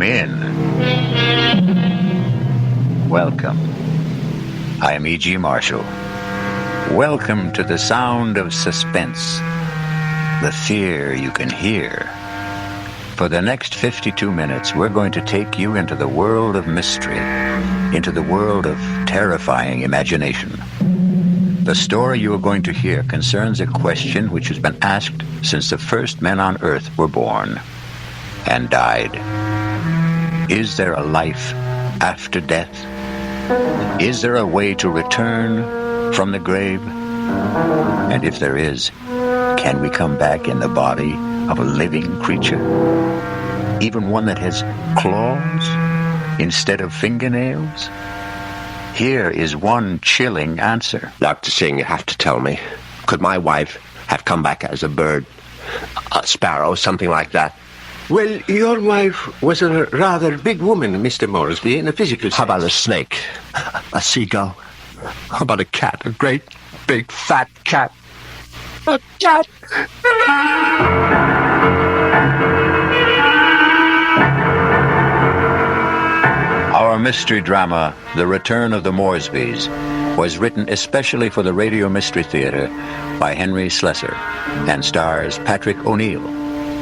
Come in. Welcome. I am E.G. Marshall. Welcome to the sound of suspense, the fear you can hear. For the next 52 minutes, we're going to take you into the world of mystery, into the world of terrifying imagination. The story you are going to hear concerns a question which has been asked since the first men on Earth were born and died. Is there a life after death? Is there a way to return from the grave? And if there is, can we come back in the body of a living creature? Even one that has claws instead of fingernails? Here is one chilling answer. Dr. Singh, you have to tell me. Could my wife have come back as a bird? A sparrow, something like that? Well, your wife was a rather big woman, Mr. Moresby, in a physical sense. How about a snake? A seagull? How about a cat? A great, big, fat cat? A cat! Our mystery drama, The Return of the Moresbys, was written especially for the Radio Mystery Theater by Henry Slessor and stars Patrick O'Neill.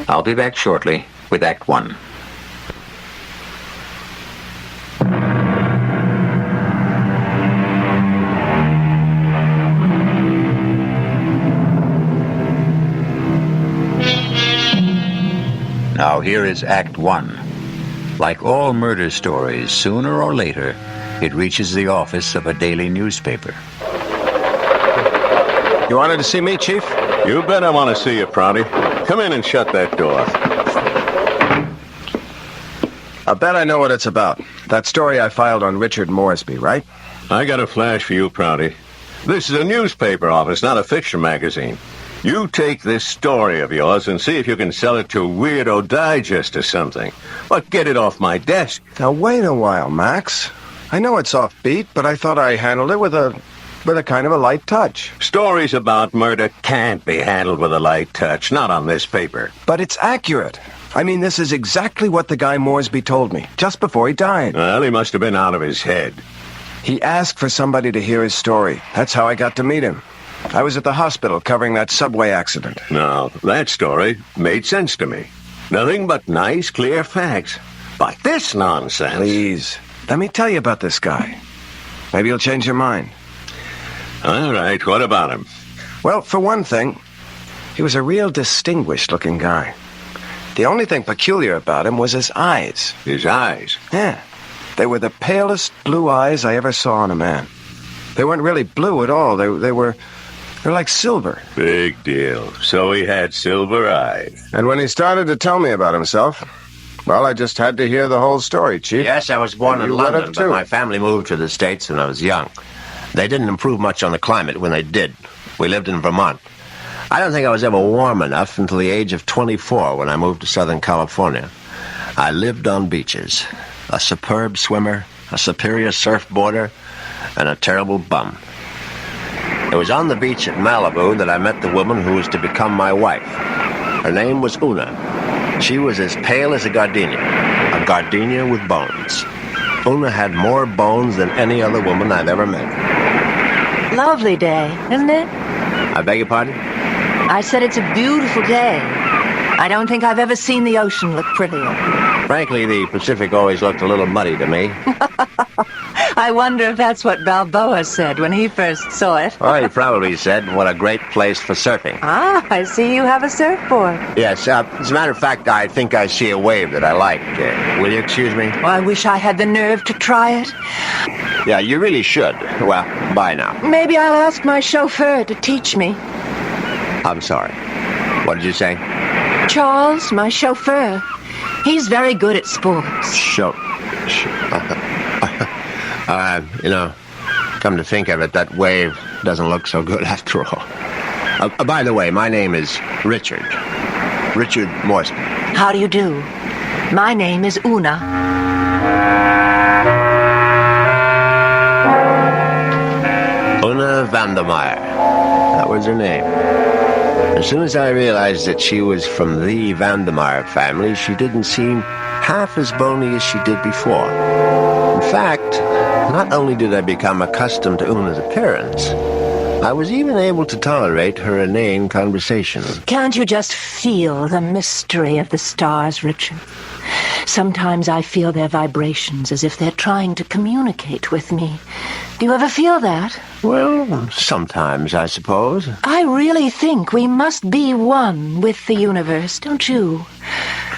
I'll be back shortly with Act One. Now here is Act One. Like all murder stories, sooner or later, it reaches the office of a daily newspaper. You wanted to see me, Chief? You bet I want to see you, Prouty. Come in and shut that door. I bet I know what it's about. That story I filed on Richard Moresby, right? I got a flash for you, Prouty. This is a newspaper office, not a fiction magazine. You take this story of yours and see if you can sell it to Weirdo Digest or something. But get it off my desk. Now, wait a while, Max. I know it's offbeat, but I thought I handled it with a kind of a light touch. Stories about murder can't be handled with a light touch, not on this paper. But it's accurate. I mean, this is exactly what the guy Moresby told me, just before he died. Well, he must have been out of his head. He asked for somebody to hear his story. That's how I got to meet him. I was at the hospital covering that subway accident. Now, that story made sense to me. Nothing but nice, clear facts. But this nonsense... Please, let me tell you about this guy. Maybe you'll change your mind. All right, what about him? Well, for one thing, he was a real distinguished-looking guy. The only thing peculiar about him was his eyes. His eyes? Yeah. They were the palest blue eyes I ever saw on a man. They weren't really blue at all. They're like silver. Big deal. So he had silver eyes. And when he started to tell me about himself, well, I just had to hear the whole story, Chief. Yes, I was born in London, but my family moved to the States when I was young. They didn't improve much on the climate when they did. We lived in Vermont. I don't think I was ever warm enough until the age of 24 when I moved to Southern California. I lived on beaches. A superb swimmer, a superior surfboarder, and a terrible bum. It was on the beach at Malibu that I met the woman who was to become my wife. Her name was Una. She was as pale as a gardenia with bones. Una had more bones than any other woman I've ever met. Lovely day, isn't it? I beg your pardon? I said it's a beautiful day. I don't think I've ever seen the ocean look prettier. Frankly, the Pacific always looked a little muddy to me. I wonder if that's what Balboa said when he first saw it. Well, he probably said, what a great place for surfing. Ah, I see you have a surfboard. Yes, as a matter of fact, I think I see a wave that I like. Will you excuse me? Well, I wish I had the nerve to try it. Yeah, you really should. Well, bye now. Maybe I'll ask my chauffeur to teach me. I'm sorry. What did you say? Charles, my chauffeur. He's very good at sports. Come to think of it, that wave doesn't look so good after all. By the way, my name is Richard. Richard Moresby. How do you do? My name is Una. Una Vandermeyer. That was her name. As soon as I realized that she was from the Vandermeyer family, she didn't seem half as bony as she did before. In fact, not only did I become accustomed to Una's appearance, I was even able to tolerate her inane conversation. Can't you just feel the mystery of the stars, Richard? Sometimes I feel their vibrations as if they're trying to communicate with me. Do you ever feel that? Well, sometimes, I suppose. I really think we must be one with the universe, don't you?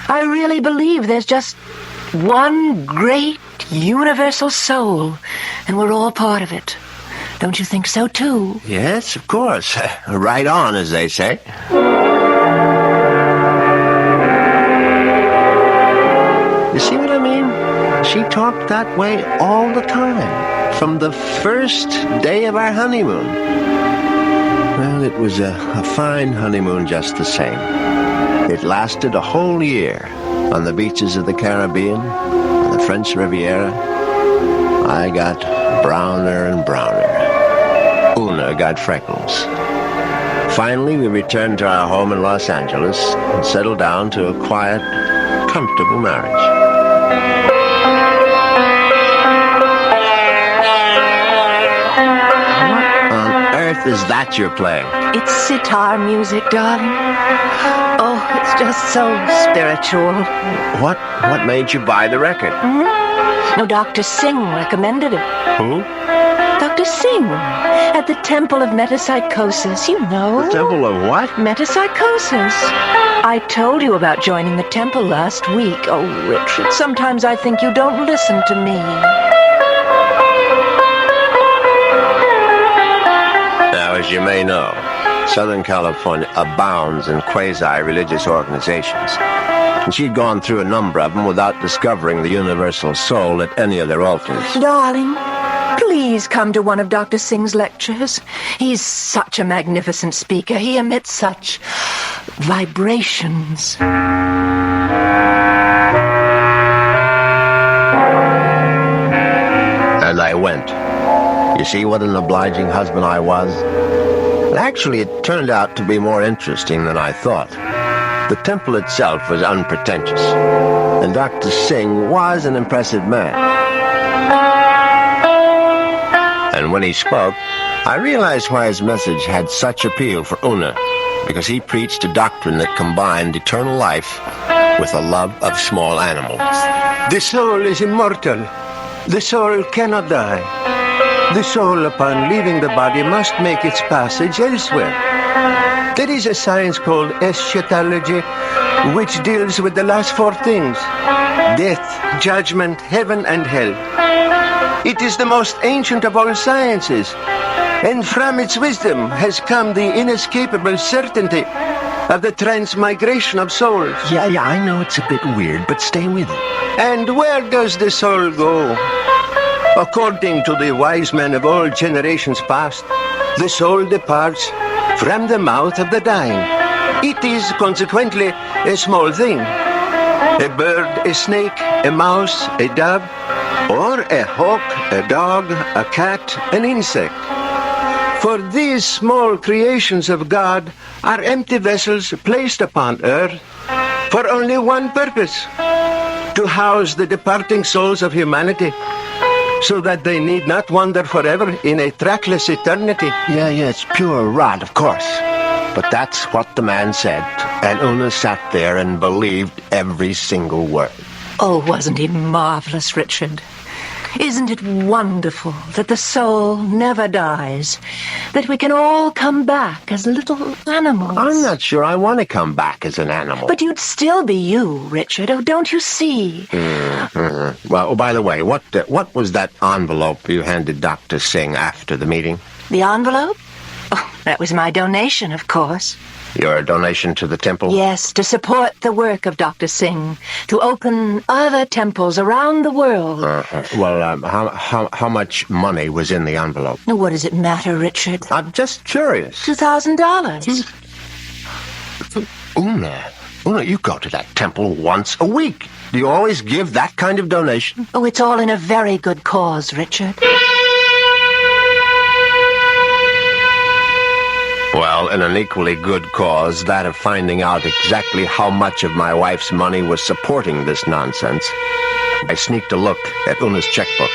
I really believe there's just one great universal soul, and we're all part of it. Don't you think so, too? Yes, of course. Right on, as they say. You see what I mean? She talked that way all the time, from the first day of our honeymoon. Well, it was a fine honeymoon just the same. It lasted a whole year on the beaches of the Caribbean, on the French Riviera. I got browner and browner. Una got freckles. Finally, we returned to our home in Los Angeles and settled down to a quiet, comfortable marriage. Is that you're playing? It's sitar music, darling. Oh, it's just so spiritual. What made you buy the record? No, Dr. Singh recommended it. Who? Dr. Singh, at the Temple of Metempsychosis, you know. The Temple of what? Metempsychosis. I told you about joining the temple last week. Oh, Richard, sometimes I think you don't listen to me. Now, as you may know, Southern California abounds in quasi-religious organizations. And she'd gone through a number of them without discovering the universal soul at any of their altars. Darling, please come to one of Dr. Singh's lectures. He's such a magnificent speaker. He emits such vibrations. And I went. You see what an obliging husband I was? Actually, it turned out to be more interesting than I thought. The temple itself was unpretentious, and Dr. Singh was an impressive man. And when he spoke, I realized why his message had such appeal for Una, because he preached a doctrine that combined eternal life with a love of small animals. The soul is immortal. The soul cannot die. The soul, upon leaving the body, must make its passage elsewhere. There is a science called eschatology, which deals with the last four things: death, judgment, heaven, and hell. It is the most ancient of all sciences, and from its wisdom has come the inescapable certainty of the transmigration of souls. Yeah, I know it's a bit weird, but stay with it. And where does the soul go? According to the wise men of all generations past, the soul departs from the mouth of the dying. It is consequently a small thing. A bird, a snake, a mouse, a dove, or a hawk, a dog, a cat, an insect. For these small creations of God are empty vessels placed upon earth for only one purpose: to house the departing souls of humanity, so that they need not wander forever in a trackless eternity. Yeah, it's pure rot, of course. But that's what the man said, and Una sat there and believed every single word. Oh, wasn't he marvelous, Richard? Isn't it wonderful that the soul never dies, that we can all come back as little animals? I'm not sure I want to come back as an animal. But you'd still be you, Richard. Oh, don't you see? Well, by the way, what was that envelope you handed Dr. Singh after the meeting? The envelope? Oh, that was my donation, of course. Your donation to the temple? Yes, to support the work of Dr. Singh, to open other temples around the world. How much money was in the envelope? Now, what does it matter, Richard? I'm just curious. $2,000. Una, you go to that temple once a week. Do you always give that kind of donation? Oh, it's all in a very good cause, Richard. Well, in an equally good cause, that of finding out exactly how much of my wife's money was supporting this nonsense, I sneaked a look at Una's checkbook.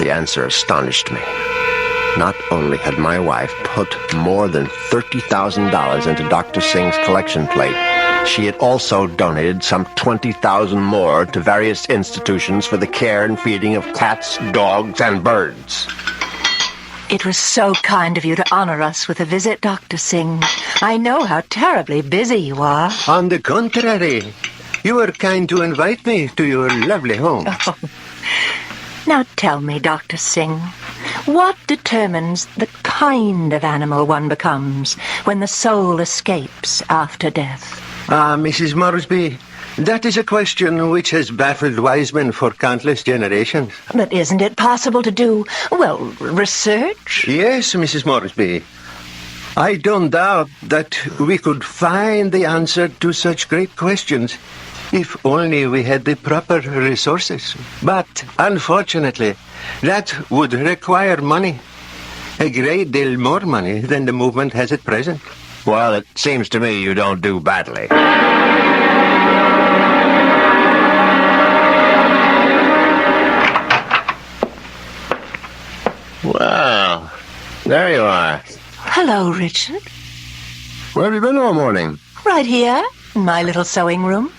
The answer astonished me. Not only had my wife put more than $30,000 into Dr. Singh's collection plate, she had also donated some $20,000 more to various institutions for the care and feeding of cats, dogs, and birds. It was so kind of you to honor us with a visit, Dr. Singh. I know how terribly busy you are. On the contrary, you were kind to invite me to your lovely home. Oh. Now tell me, Dr. Singh, what determines the kind of animal one becomes when the soul escapes after death? Mrs. Moresby, that is a question which has baffled wise men for countless generations. But isn't it possible to do, well, research? Yes, Mrs. Moresby. I don't doubt that we could find the answer to such great questions if only we had the proper resources. But, unfortunately, that would require money. A great deal more money than the movement has at present. Well, it seems to me you don't do badly. Well, there you are. Hello, Richard. Where have you been all morning? Right here, in my little sewing room.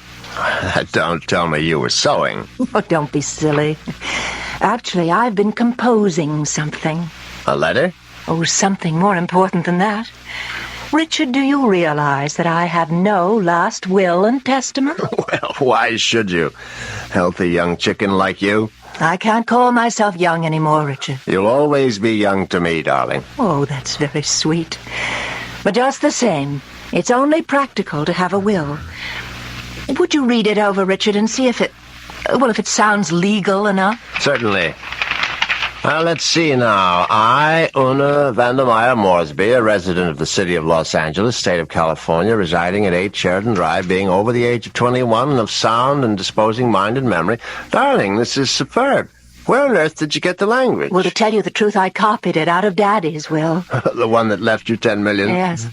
Don't tell me you were sewing. Oh, don't be silly. Actually, I've been composing something. A letter? Oh, something more important than that. Richard, do you realize that I have no last will and testament? Well, why should you? Healthy young chicken like you. I can't call myself young anymore, Richard. You'll always be young to me, darling. Oh, that's very sweet. But just the same, it's only practical to have a will. Would you read it over, Richard, and see if it sounds legal enough? Certainly. Let's see now. I, Una Vandermeyer Moresby, a resident of the city of Los Angeles, state of California, residing at 8 Sheridan Drive, being over the age of 21 and of sound and disposing mind and memory. Darling, this is superb. Where on earth did you get the language? Well, to tell you the truth, I copied it out of Daddy's will. The one that left you $10 million? Yes.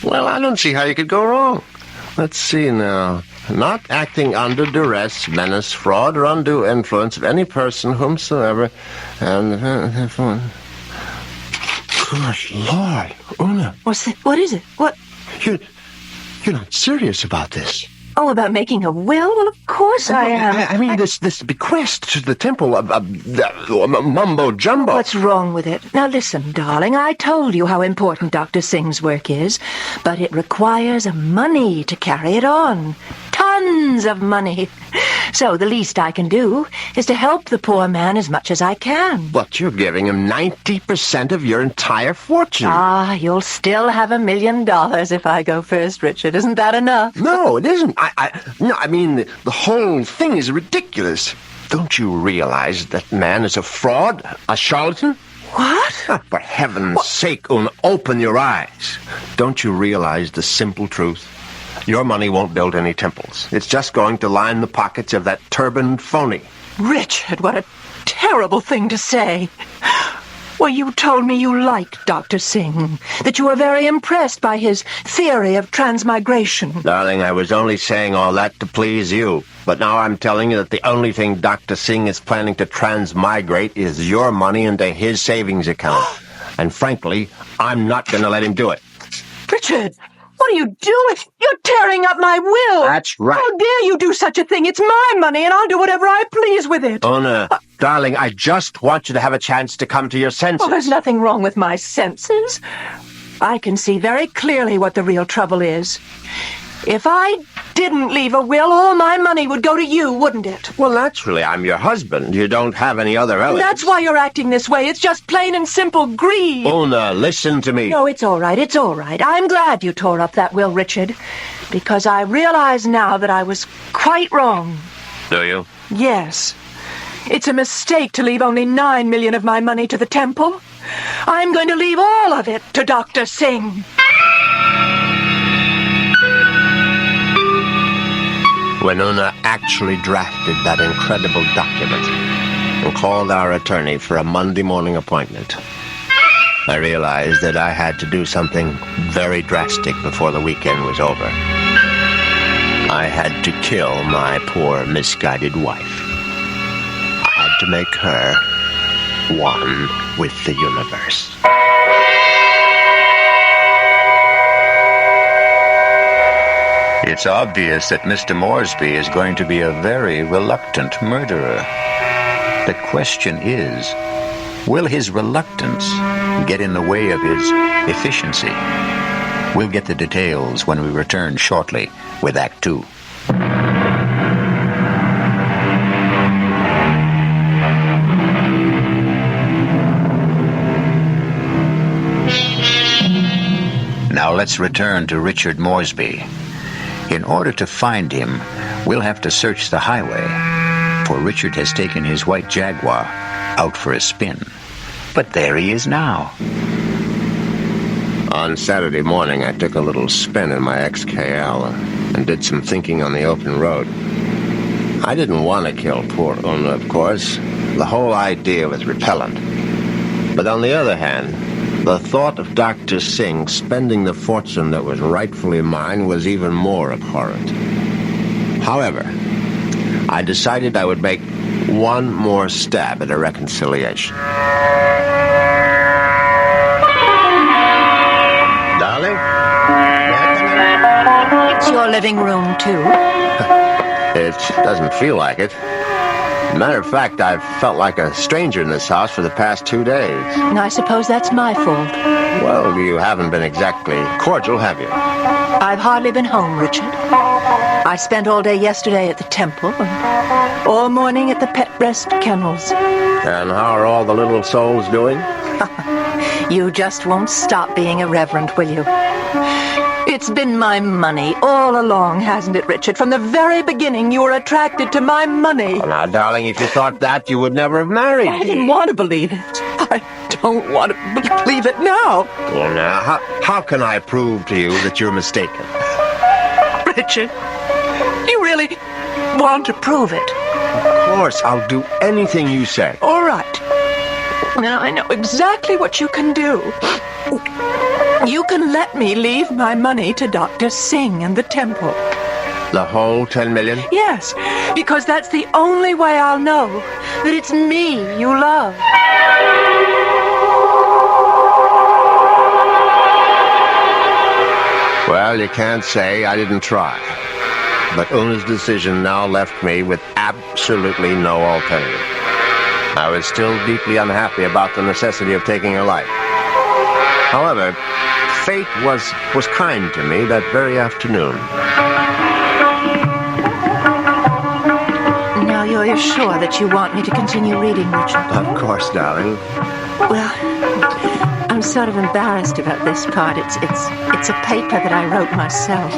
Well, I don't see how you could go wrong. Let's see now. Not acting under duress, menace, fraud, or undue influence of any person whomsoever, and... Good Lord, Una. What is it? What? You're not serious about this. Oh, about making a will? Well, of course I am. I mean, this bequest to the temple of mumbo-jumbo. What's wrong with it? Now listen, darling, I told you how important Dr. Singh's work is, but it requires money to carry it on. Tons of money. So the least I can do is to help the poor man as much as I can. But you're giving him 90% of your entire fortune. You'll still have $1 million if I go first, Richard. Isn't that enough? No, it isn't. I mean, the whole thing is ridiculous. Don't you realize that man is a fraud, a charlatan? What? For heaven's sake, Una, open your eyes. Don't you realize the simple truth? Your money won't build any temples. It's just going to line the pockets of that turbaned phony. Richard, what a terrible thing to say. Well, you told me you liked Dr. Singh, that you were very impressed by his theory of transmigration. Darling, I was only saying all that to please you. But now I'm telling you that the only thing Dr. Singh is planning to transmigrate is your money into his savings account. And frankly, I'm not going to let him do it. Richard! What are you doing? You're tearing up my will. That's right. How dare you do such a thing? It's my money, and I'll do whatever I please with it. Una, darling, I just want you to have a chance to come to your senses. Oh, there's nothing wrong with my senses. I can see very clearly what the real trouble is. If I didn't leave a will, all my money would go to you, wouldn't it? Well, naturally, I'm your husband. You don't have any other relatives. That's why you're acting this way. It's just plain and simple greed. Una, listen to me. No, it's all right. It's all right. I'm glad you tore up that will, Richard, because I realize now that I was quite wrong. Do you? Yes. It's a mistake to leave only $9 million of my money to the temple. I'm going to leave all of it to Dr. Singh. When Una actually drafted that incredible document and called our attorney for a Monday morning appointment, I realized that I had to do something very drastic before the weekend was over. I had to kill my poor, misguided wife. I had to make her one with the universe. It's obvious that Mr. Moresby is going to be a very reluctant murderer. The question is, will his reluctance get in the way of his efficiency? We'll get the details when we return shortly with Act 2. Now let's return to Richard Moresby. In order to find him, we'll have to search the highway, for Richard has taken his white Jaguar out for a spin. But there he is now. On Saturday morning, I took a little spin in my XKL and did some thinking on the open road. I didn't want to kill poor Una, of course. The whole idea was repellent. But on the other hand, the thought of Dr. Singh spending the fortune that was rightfully mine was even more abhorrent. However, I decided I would make one more stab at a reconciliation. Darling? It's your living room, too. It doesn't feel like it. Matter of fact, I've felt like a stranger in this house for the past 2 days. And I suppose that's my fault. Well, you haven't been exactly cordial, have you? I've hardly been home, Richard. I spent all day yesterday at the temple and all morning at the pet breast kennels. And how are all the little souls doing? You just won't stop being irreverent, will you? It's been my money all along, hasn't it, Richard? From the very beginning, you were attracted to my money. Oh, now, darling, if you thought that, you would never have married. I didn't want to believe it. I don't want to believe it now. Well, now, how can I prove to you that you're mistaken? Richard, you really want to prove it? Of course, I'll do anything you say. All right. Now I know exactly what you can do. You can let me leave my money to Dr. Singh and the temple. The whole 10 million? Yes, because that's the only way I'll know that it's me you love. Well, you can't say I didn't try. But Una's decision now left me with absolutely no alternative. I was still deeply unhappy about the necessity of taking her life. However, fate was kind to me that very afternoon. Now you're sure that you want me to continue reading, Richard? Of course, darling. Well, I'm sort of embarrassed about this part. It's a paper that I wrote myself.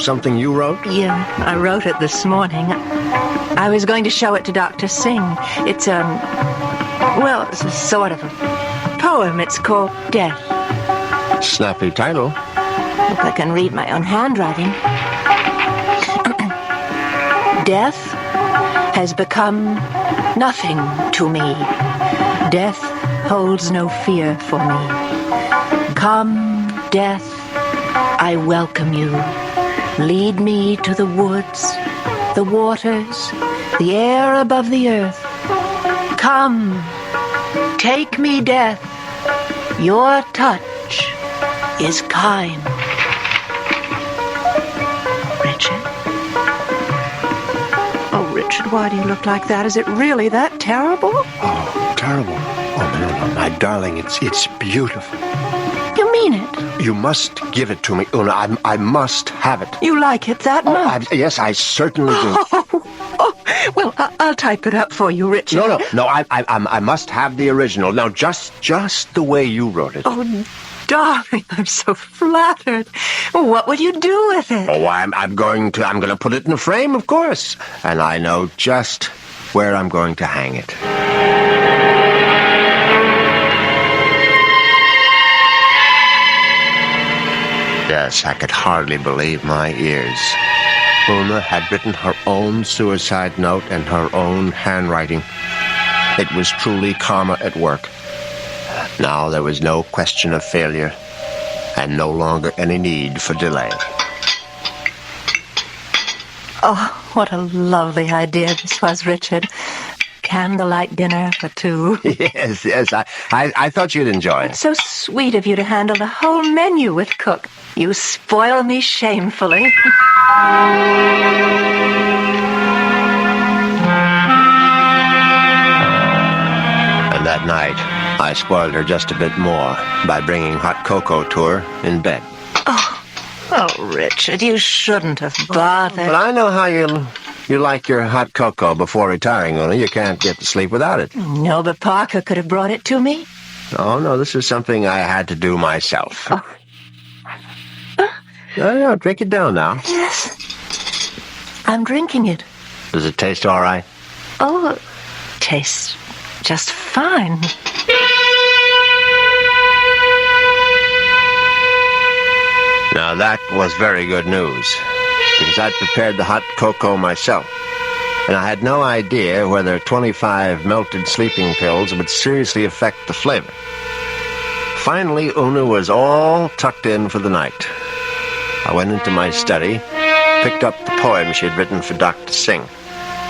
Something you wrote? Yeah, I wrote it this morning. I was going to show it to Dr. Singh. It's it's a sort of a poem. It's called Death. Snappy title. Hope I can read my own handwriting. Death has become nothing to me. Death holds no fear for me. Come, death, I welcome you. Lead me to the woods, the waters, the air above the earth. Come, take me, death. Your touch is kind. Richard? Oh, Richard, why do you look like that? Is it really that terrible? Oh, terrible. Oh, no, my darling, it's beautiful. You mean it? You must give it to me, Una. I must have it. You like it that much? Yes, I certainly do. Well, I'll type it up for you, Richard. No, I must have the original. Now, just the way you wrote it. Oh, darling, I'm so flattered. What will you do with it? Oh, I'm going to put it in a frame, of course. And I know just where I'm going to hang it. Yes, I could hardly believe my ears. Una had written her own suicide note in her own handwriting. It was truly karma at work. Now there was no question of failure, and no longer any need for delay. Oh, what a lovely idea this was, Richard. Candlelight dinner for two. Yes, I thought you'd enjoy it. So sweet of you to handle the whole menu with Cook. You spoil me shamefully. And that night, I spoiled her just a bit more by bringing hot cocoa to her in bed. Oh, Richard, you shouldn't have bothered. But I know how you like your hot cocoa before retiring, Una. You can't get to sleep without it. No, but Parker could have brought it to me. Oh, no, this is something I had to do myself. No, drink it down now. Yes. I'm drinking it. Does it taste all right? Oh, it tastes just fine. Now, that was very good news, because I'd prepared the hot cocoa myself, and I had no idea whether 25 melted sleeping pills would seriously affect the flavor. Finally, Una was all tucked in for the night. I went into my study, picked up the poem she had written for Doc to sing,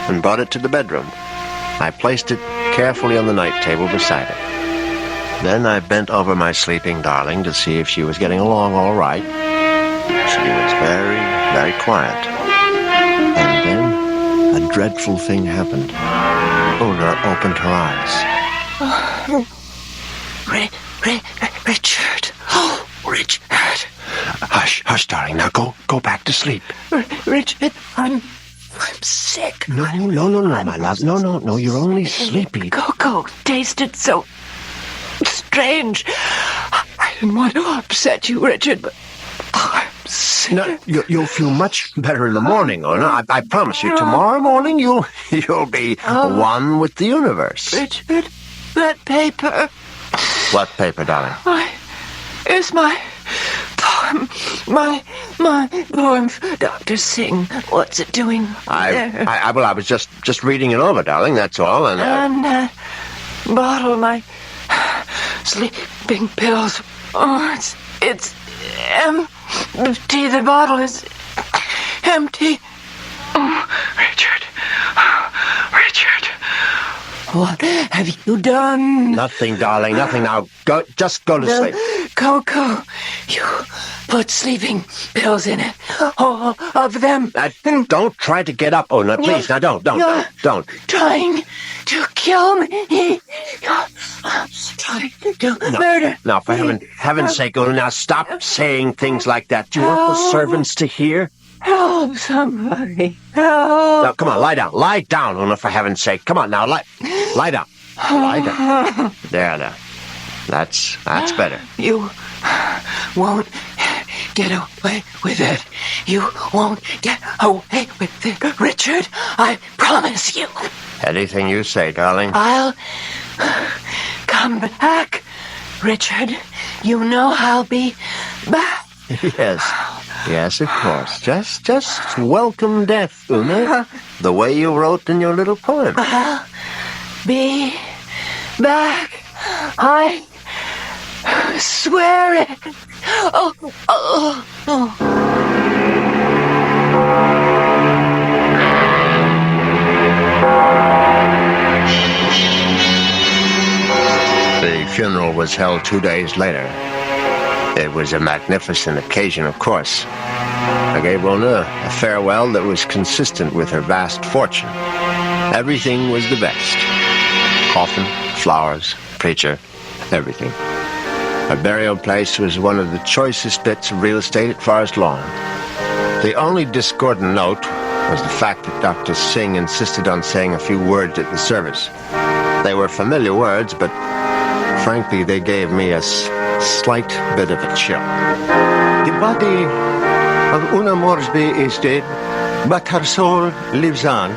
and brought it to the bedroom. I placed it carefully on the night table beside her. Then I bent over my sleeping darling to see if she was getting along all right. She was very, very quiet. And then a dreadful thing happened. Una opened her eyes. Richard. Oh, Richard. Hush, darling. Now go back to sleep. Richard, I'm sick. No, my love. No, you're only sleepy. Cocoa tasted so strange. I didn't want to upset you, Richard, but I'm sick. No, you'll feel much better in the morning, Una. I promise you. Tomorrow morning, you'll be one with the universe. Richard, that paper. What paper, darling? It's my poem. My poem for Dr. Singh. What's it doing there? I was just reading it over, darling, that's all. And bottle, my sleeping pills. Oh, it's empty. The bottle is empty. Oh, Richard. What have you done? Nothing, darling, nothing. Now, just go to sleep. Cocoa. You put sleeping pills in it. All of them. Don't try to get up, Una, please. Now, don't. Trying to kill me. You're trying to murder. No, for heaven's sake, Una, now stop saying things like that. Do you want the servants to hear? Help somebody. Help. Now, come on, lie down. Lie down, Una, for heaven's sake. Come on, now, lie down. Lie down. There. That's better. You won't get away with it. You won't get away with it, Richard. I promise you. Anything you say, darling. I'll come back, Richard. You know I'll be back. Yes, of course. Just welcome death, Una. The way you wrote in your little poem. I'll be back. I swear it. Oh. The funeral was held 2 days later. It was a magnificent occasion, of course. I gave Una a farewell that was consistent with her vast fortune. Everything was the best. Coffin, flowers, preacher, everything. Her burial place was one of the choicest bits of real estate at Forest Lawn. The only discordant note was the fact that Dr. Singh insisted on saying a few words at the service. They were familiar words, but frankly, they gave me a slight bit of a chill. The body of Una Moresby is dead, but her soul lives on.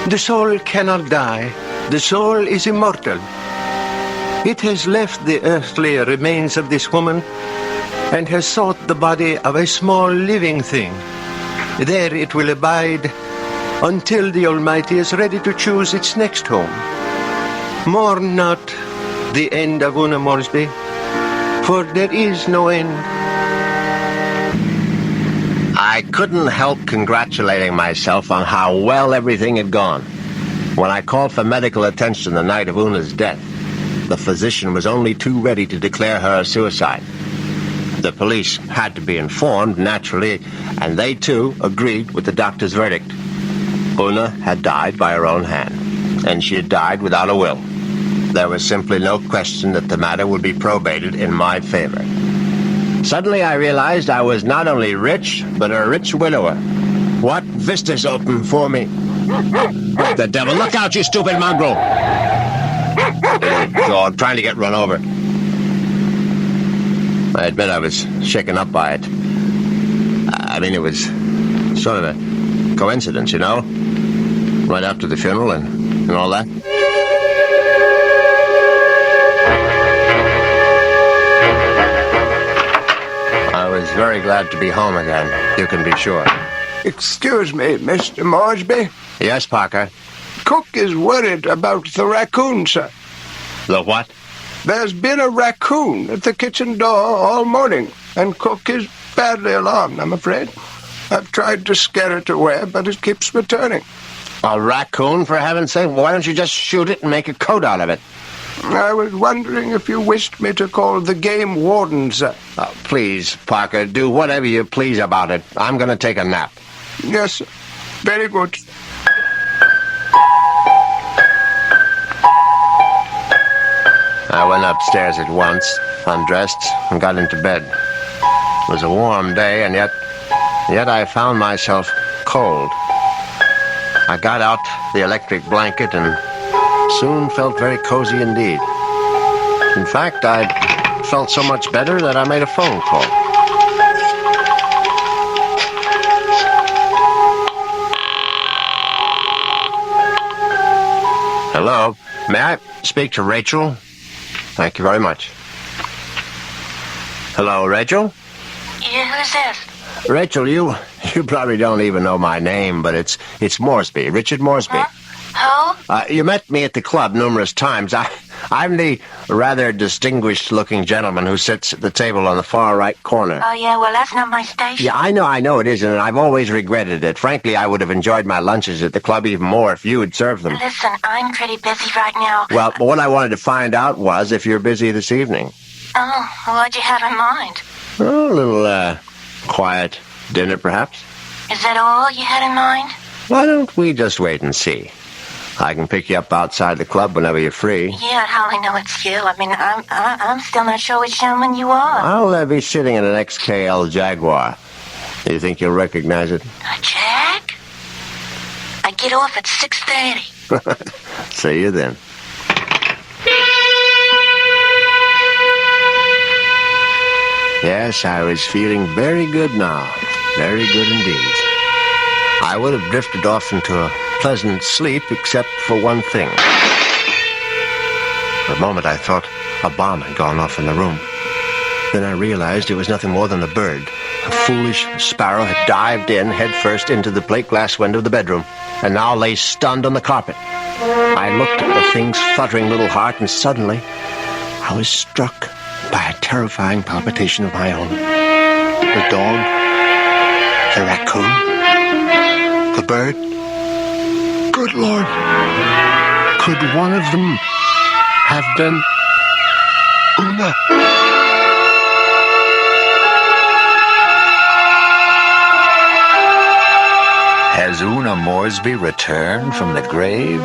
The soul cannot die. The soul is immortal. It has left the earthly remains of this woman and has sought the body of a small living thing. There it will abide until the Almighty is ready to choose its next home. Mourn not, the end of Una Moresby? For there is no end. I couldn't help congratulating myself on how well everything had gone. When I called for medical attention the night of Una's death, the physician was only too ready to declare her a suicide. The police had to be informed, naturally, and they too agreed with the doctor's verdict. Una had died by her own hand, and she had died without a will. There was simply no question that the matter would be probated in my favor. Suddenly I realized I was not only rich, but a rich widower. What vistas opened for me? What the devil? Look out, you stupid mongrel! Oh, God, trying to get run over. I admit I was shaken up by it. I mean, it was sort of a coincidence, you know? Right after the funeral and all that. I was very glad to be home again, you can be sure. Excuse me, Mr. Moresby. Yes, Parker? Cook is worried about the raccoon, sir. The what? There's been a raccoon at the kitchen door all morning, and Cook is badly alarmed, I'm afraid. I've tried to scare it away, but it keeps returning. A raccoon, for heaven's sake? Why don't you just shoot it and make a coat out of it? I was wondering if you wished me to call the game warden, sir. Oh, please, Parker, do whatever you please about it. I'm going to take a nap. Yes, sir. Very good. I went upstairs at once, undressed, and got into bed. It was a warm day, and yet I found myself cold. I got out the electric blanket and soon felt very cozy indeed. In fact, I felt so much better that I made a phone call. Hello, may I speak to Rachel? Thank you very much. Hello, Rachel? Yeah, who's this? Rachel, you probably don't even know my name, but it's Moresby, Richard Moresby. Huh? You met me at the club numerous times. I'm the rather distinguished-looking gentleman who sits at the table on the far right corner. Oh, yeah, well, that's not my station. Yeah, I know it isn't, and I've always regretted it. Frankly, I would have enjoyed my lunches at the club even more if you had served them. Listen, I'm pretty busy right now. Well, what I wanted to find out was if you're busy this evening. Oh, what'd you have in mind? Oh, a little, quiet dinner, perhaps? Is that all you had in mind? Why don't we just wait and see? I can pick you up outside the club whenever you're free. Yeah, how I know it's you. I mean, I'm still not sure which gentleman you are. I'll be sitting in an XKL Jaguar. Do you think you'll recognize it? A Jag? I get off at 6:30. See you then. Yes, I was feeling very good now. Very good indeed. I would have drifted off into a pleasant sleep except for one thing. For a moment I thought a bomb had gone off in the room. Then I realized it was nothing more than a bird. A foolish sparrow had dived in headfirst into the plate glass window of the bedroom and now lay stunned on the carpet. I looked at the thing's fluttering little heart, and suddenly I was struck by a terrifying palpitation of my own. The dog, the raccoon, the bird. Good Lord, could one of them have been Una? Has Una Moresby returned from the grave?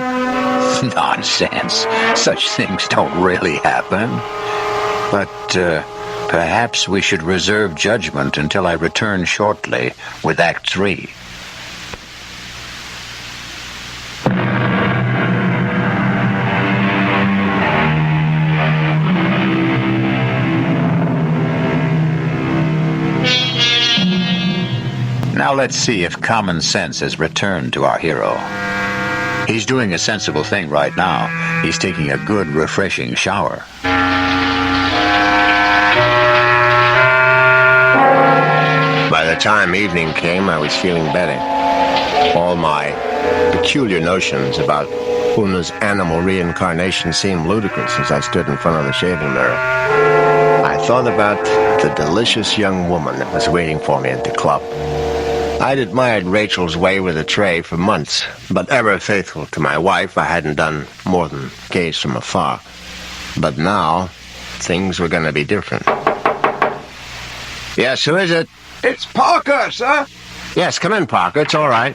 Nonsense. Such things don't really happen. But perhaps we should reserve judgment until I return shortly with Act 3. Now let's see if common sense has returned to our hero. He's doing a sensible thing right now. He's taking a good, refreshing shower. By the time evening came, I was feeling better. All my peculiar notions about Una's animal reincarnation seemed ludicrous as I stood in front of the shaving mirror. I thought about the delicious young woman that was waiting for me at the club. I'd admired Rachel's way with a tray for months, but ever faithful to my wife, I hadn't done more than gaze from afar. But now, things were going to be different. Yes, who is it? It's Parker, sir. Yes, come in, Parker. It's all right.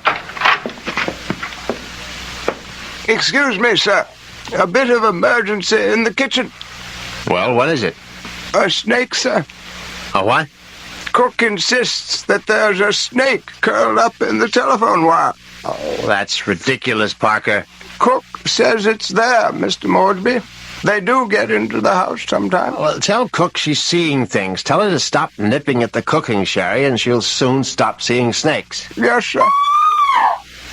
Excuse me, sir. A bit of emergency in the kitchen. Well, what is it? A snake, sir. A what? Cook insists that there's a snake curled up in the telephone wire. Oh, that's ridiculous, Parker. Cook says it's there, Mr. Moresby. They do get into the house sometimes. Well, tell Cook she's seeing things. Tell her to stop nipping at the cooking sherry, and she'll soon stop seeing snakes. Yes, sir.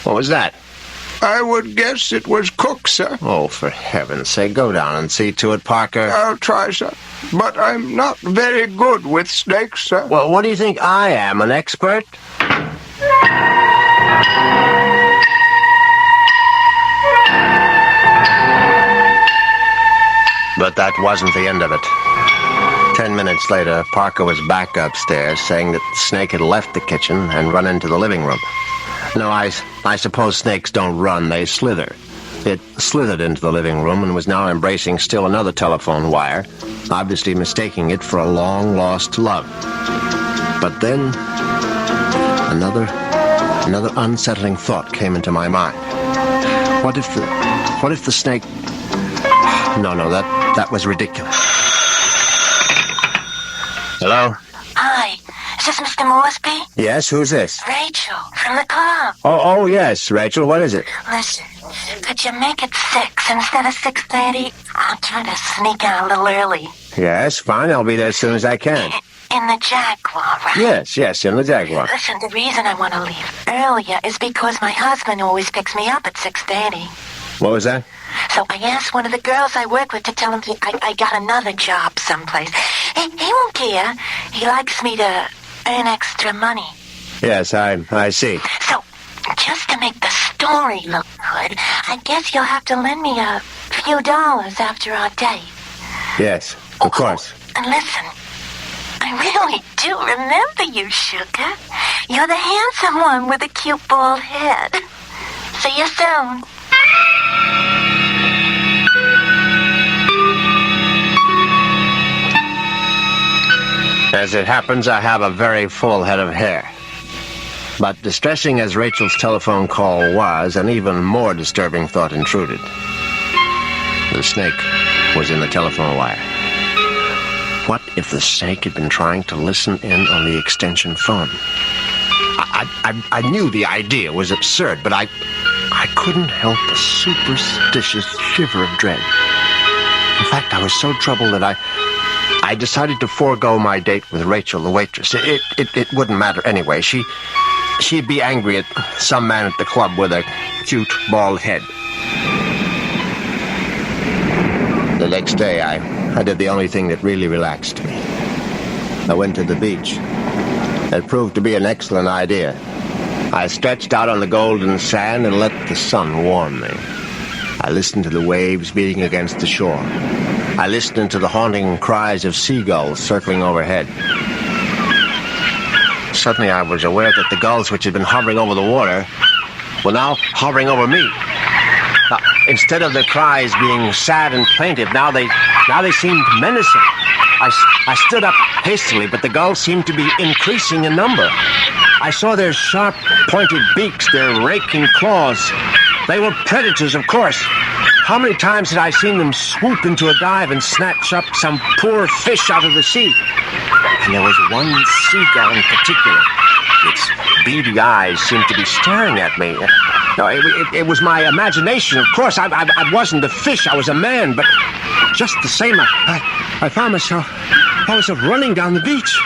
What was that? I would guess it was Cook, sir. Oh, for heaven's sake, go down and see to it, Parker. I'll try, sir. But I'm not very good with snakes, sir. Well, what do you think I am, an expert? But that wasn't the end of it. 10 minutes later, Parker was back upstairs, saying that the snake had left the kitchen and run into the living room. No, I suppose snakes don't run, they slither. It slithered into the living room and was now embracing still another telephone wire, obviously mistaking it for a long-lost love. But then, another unsettling thought came into my mind. What if the snake... No, that was ridiculous. Hello? Hi, is this Mr. Moresby? Yes, who's this? Rachel, from the club. Oh, yes, Rachel, what is it? Listen, could you make it 6 instead of 6:30? I'm trying to sneak out a little early. Yes, fine, I'll be there as soon as I can. In the Jaguar, right? Yes, in the Jaguar. Listen, the reason I want to leave earlier is because my husband always picks me up at 6:30. What was that? So I asked one of the girls I work with to tell him I got another job someplace. He won't care. He likes me to earn extra money. Yes, I see. So, just to make the story look good, I guess you'll have to lend me a few dollars after our date. Yes, of course. And listen, I really do remember you, sugar. You're the handsome one with the cute bald head. See you soon. As it happens, I have a very full head of hair. But distressing as Rachel's telephone call was, an even more disturbing thought intruded. The snake was in the telephone wire. What if the snake had been trying to listen in on the extension phone? I knew the idea was absurd, but I couldn't help a superstitious shiver of dread. In fact, I was so troubled that I decided to forego my date with Rachel, the waitress. It wouldn't matter anyway. She'd be angry at some man at the club with a cute, bald head. The next day, I did the only thing that really relaxed me. I went to the beach. It proved to be an excellent idea. I stretched out on the golden sand and let the sun warm me. I listened to the waves beating against the shore. I listened to the haunting cries of seagulls circling overhead. Suddenly I was aware that the gulls which had been hovering over the water were now hovering over me. Instead of their cries being sad and plaintive, now they seemed menacing. I stood up hastily, but the gulls seemed to be increasing in number. I saw their sharp, pointed beaks, their raking claws. They were predators, of course. How many times had I seen them swoop into a dive and snatch up some poor fish out of the sea? And there was one seagull in particular. Its beady eyes seemed to be staring at me. No, it was my imagination, of course. I wasn't a fish, I was a man, but just the same, I found myself running down the beach.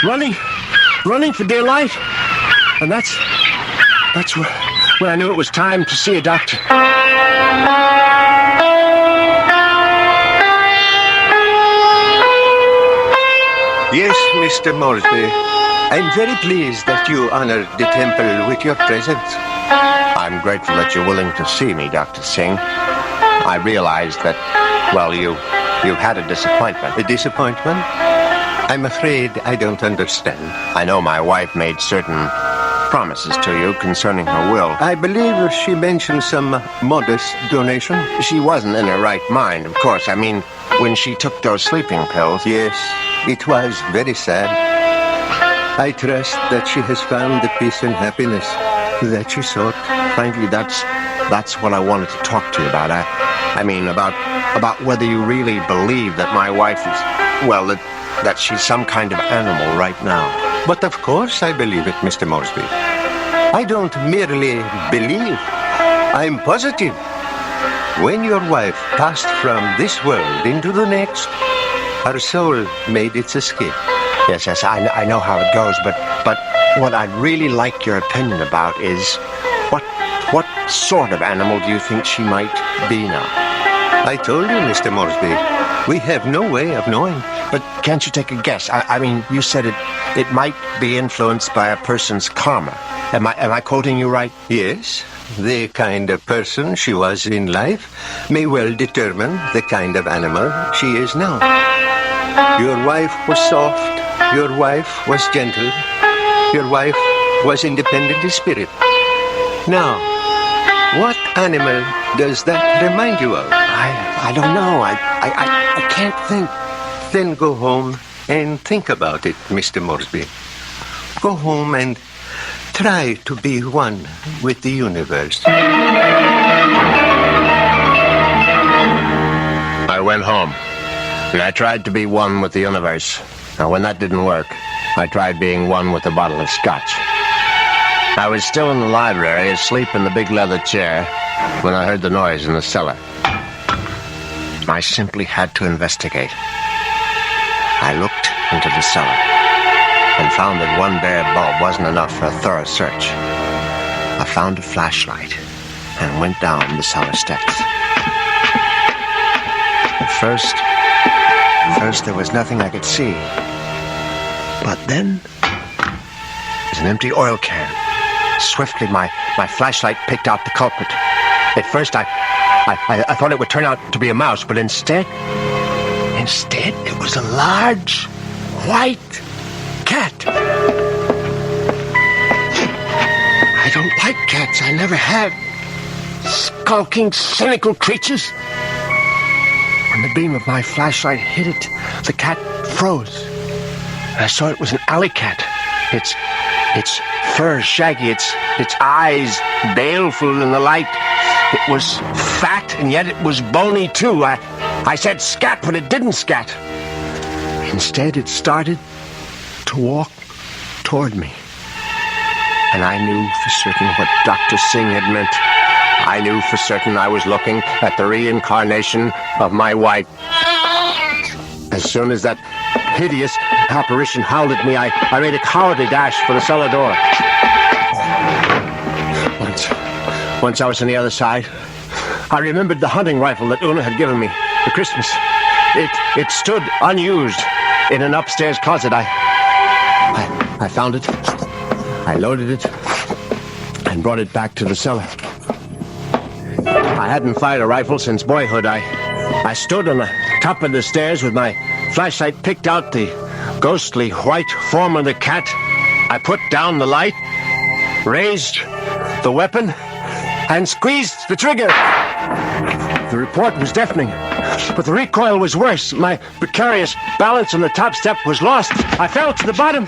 Running for dear life. And that's when I knew it was time to see a doctor. Yes, Mr. Moresby. I'm very pleased that you honored the temple with your presence. I'm grateful that you're willing to see me, Dr. Singh. I realize that, well, you've had a disappointment. A disappointment? I'm afraid I don't understand. I know my wife made certain promises to you concerning her will. I believe she mentioned some modest donation. She wasn't in her right mind, of course. I mean, when she took those sleeping pills. Yes, it was very sad. I trust that she has found the peace and happiness that she sought. Frankly, that's what I wanted to talk to you about. I mean, about whether you really believe that my wife is, well, that she's some kind of animal right now. But of course I believe it, Mr. Moresby. I don't merely believe. I'm positive. When your wife passed from this world into the next, her soul made its escape. Yes, I know how it goes, but what I'd really like your opinion about is what sort of animal do you think she might be now? I told you, Mr. Moresby, we have no way of knowing. But can't you take a guess? I mean, you said it might be influenced by a person's karma. Am I quoting you right? Yes, the kind of person she was in life may well determine the kind of animal she is now. Your wife was soft. Your wife was gentle. Your wife was independent in spirit. Now, what animal does that remind you of? I don't know. I can't think. Then go home and think about it, Mr. Moresby. Go home and try to be one with the universe. I went home, and I tried to be one with the universe. Now, when that didn't work, I tried being one with a bottle of scotch. I was still in the library, asleep in the big leather chair, when I heard the noise in the cellar. I simply had to investigate. I looked into the cellar and found that one bare bulb wasn't enough for a thorough search. I found a flashlight and went down the cellar steps. At first there was nothing I could see. But then, there's an empty oil can. Swiftly, my flashlight picked out the culprit. At first, I thought it would turn out to be a mouse, but instead, it was a large, white cat. I don't like cats. I never have. Skulking, cynical creatures. When the beam of my flashlight hit it, the cat froze. I saw it was an alley cat. Its fur shaggy, its eyes baleful in the light. It was fat, and yet it was bony, too. I said scat, but it didn't scat. Instead, it started to walk toward me. And I knew for certain what Dr. Singh had meant. I knew for certain I was looking at the reincarnation of my wife. As soon as that hideous apparition howled at me, I made a cowardly dash for the cellar door. Once I was on the other side, I remembered the hunting rifle that Una had given me for Christmas. It stood unused in an upstairs closet. I found it, I loaded it, and brought it back to the cellar. I hadn't fired a rifle since boyhood. I stood on the top of the stairs with my flashlight, picked out the ghostly white form of the cat. I put down the light, raised the weapon, and squeezed the trigger. The report was deafening, but the recoil was worse. My precarious balance on the top step was lost. I fell to the bottom.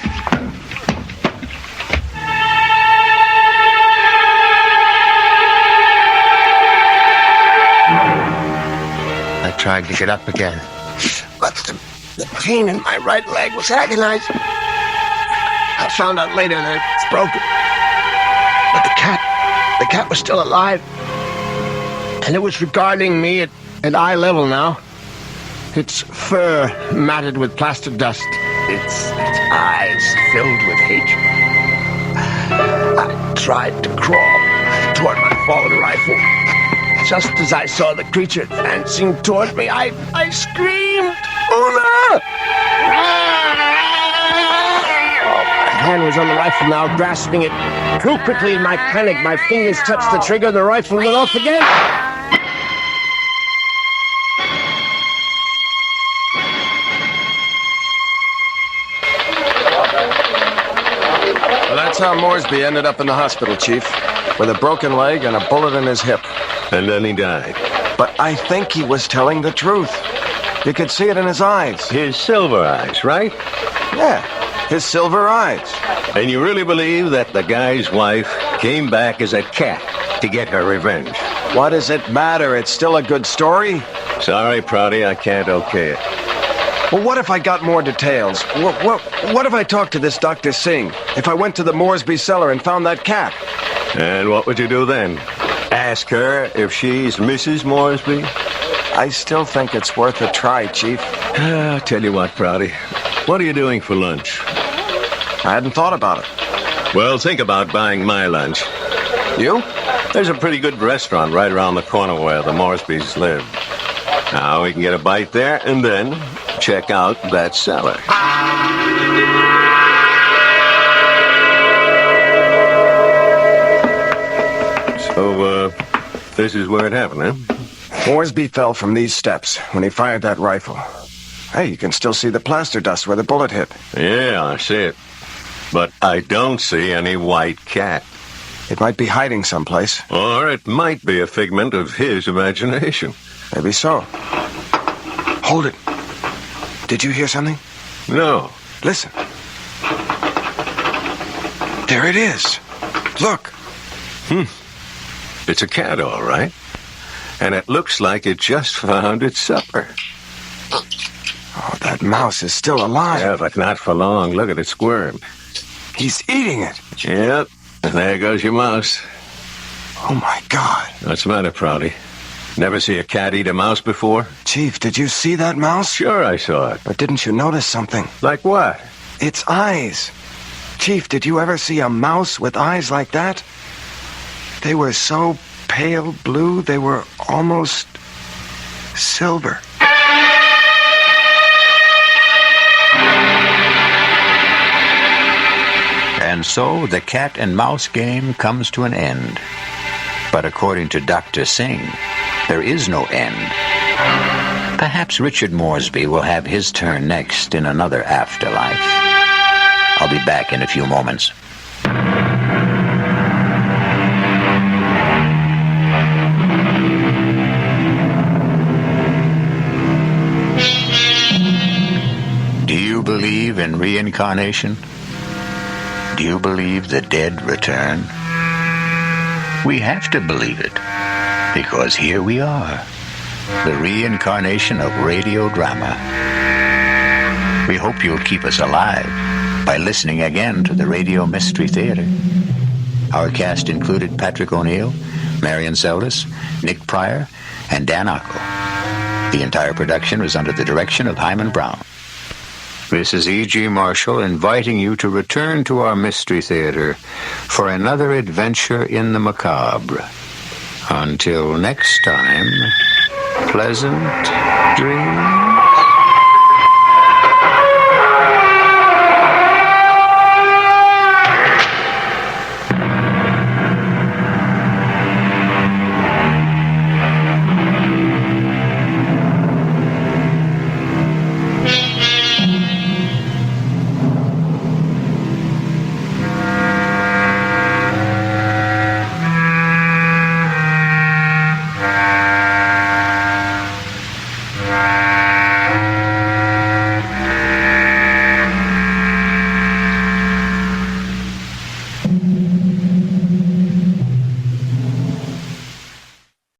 I tried to get up again, but the pain in my right leg was agonizing. I found out later that it's broken. But the cat was still alive. And it was regarding me at eye level now. Its fur matted with plaster dust. Its eyes filled with hatred. I tried to crawl toward my fallen rifle. Just as I saw the creature advancing toward me, I screamed, "Una!" Oh, my hand was on the rifle now, grasping it. Too quickly in my panic, my fingers touched the trigger, the rifle went off again. Well, that's how Moresby ended up in the hospital, Chief, with a broken leg and a bullet in his hip. And then he died. But I think he was telling the truth. You could see it in his eyes. His silver eyes, right? Yeah, his silver eyes. And you really believe that the guy's wife came back as a cat to get her revenge? What does it matter? It's still a good story. Sorry, Prouty, I can't okay it. Well, what if I got more details? What if I talked to this Dr. Singh? If I went to the Moresby cellar and found that cat? And what would you do then? Ask her if she's Mrs. Moresby? I still think it's worth a try, Chief. I'll tell you what, Prouty. What are you doing for lunch? I hadn't thought about it. Well, think about buying my lunch. You? There's a pretty good restaurant right around the corner where the Moresbys live. Now we can get a bite there and then check out that cellar. So, this is where it happened, huh? Moresby fell from these steps when he fired that rifle. Hey, you can still see the plaster dust where the bullet hit. Yeah, I see it. But I don't see any white cat. It might be hiding someplace. Or it might be a figment of his imagination. Maybe so. Hold it. Did you hear something? No. Listen. There it is. Look. It's a cat, all right. And it looks like it just found its supper. Oh, that mouse is still alive. Yeah, but not for long. Look at it squirm. He's eating it. Yep. And there goes your mouse. Oh, my God. What's the matter, Prouty? Never see a cat eat a mouse before? Chief, did you see that mouse? Sure I saw it. But didn't you notice something? Like what? Its eyes. Chief, did you ever see a mouse with eyes like that? They were so pale blue, they were almost silver. And so the cat and mouse game comes to an end. But according to Dr. Singh, there is no end. Perhaps Richard Moresby will have his turn next in another afterlife. I'll be back in a few moments. Do you believe in reincarnation? Do you believe the dead return? We have to believe it, because here we are, the reincarnation of radio drama. We hope you'll keep us alive by listening again to the Radio Mystery Theater. Our cast included Patrick O'Neill, Marion Seldes, Nick Pryor, and Dan Ockel. The entire production was under the direction of Hyman Brown. This is E.G. Marshall inviting you to return to our Mystery Theater for another adventure in the macabre. Until next time, pleasant dreams.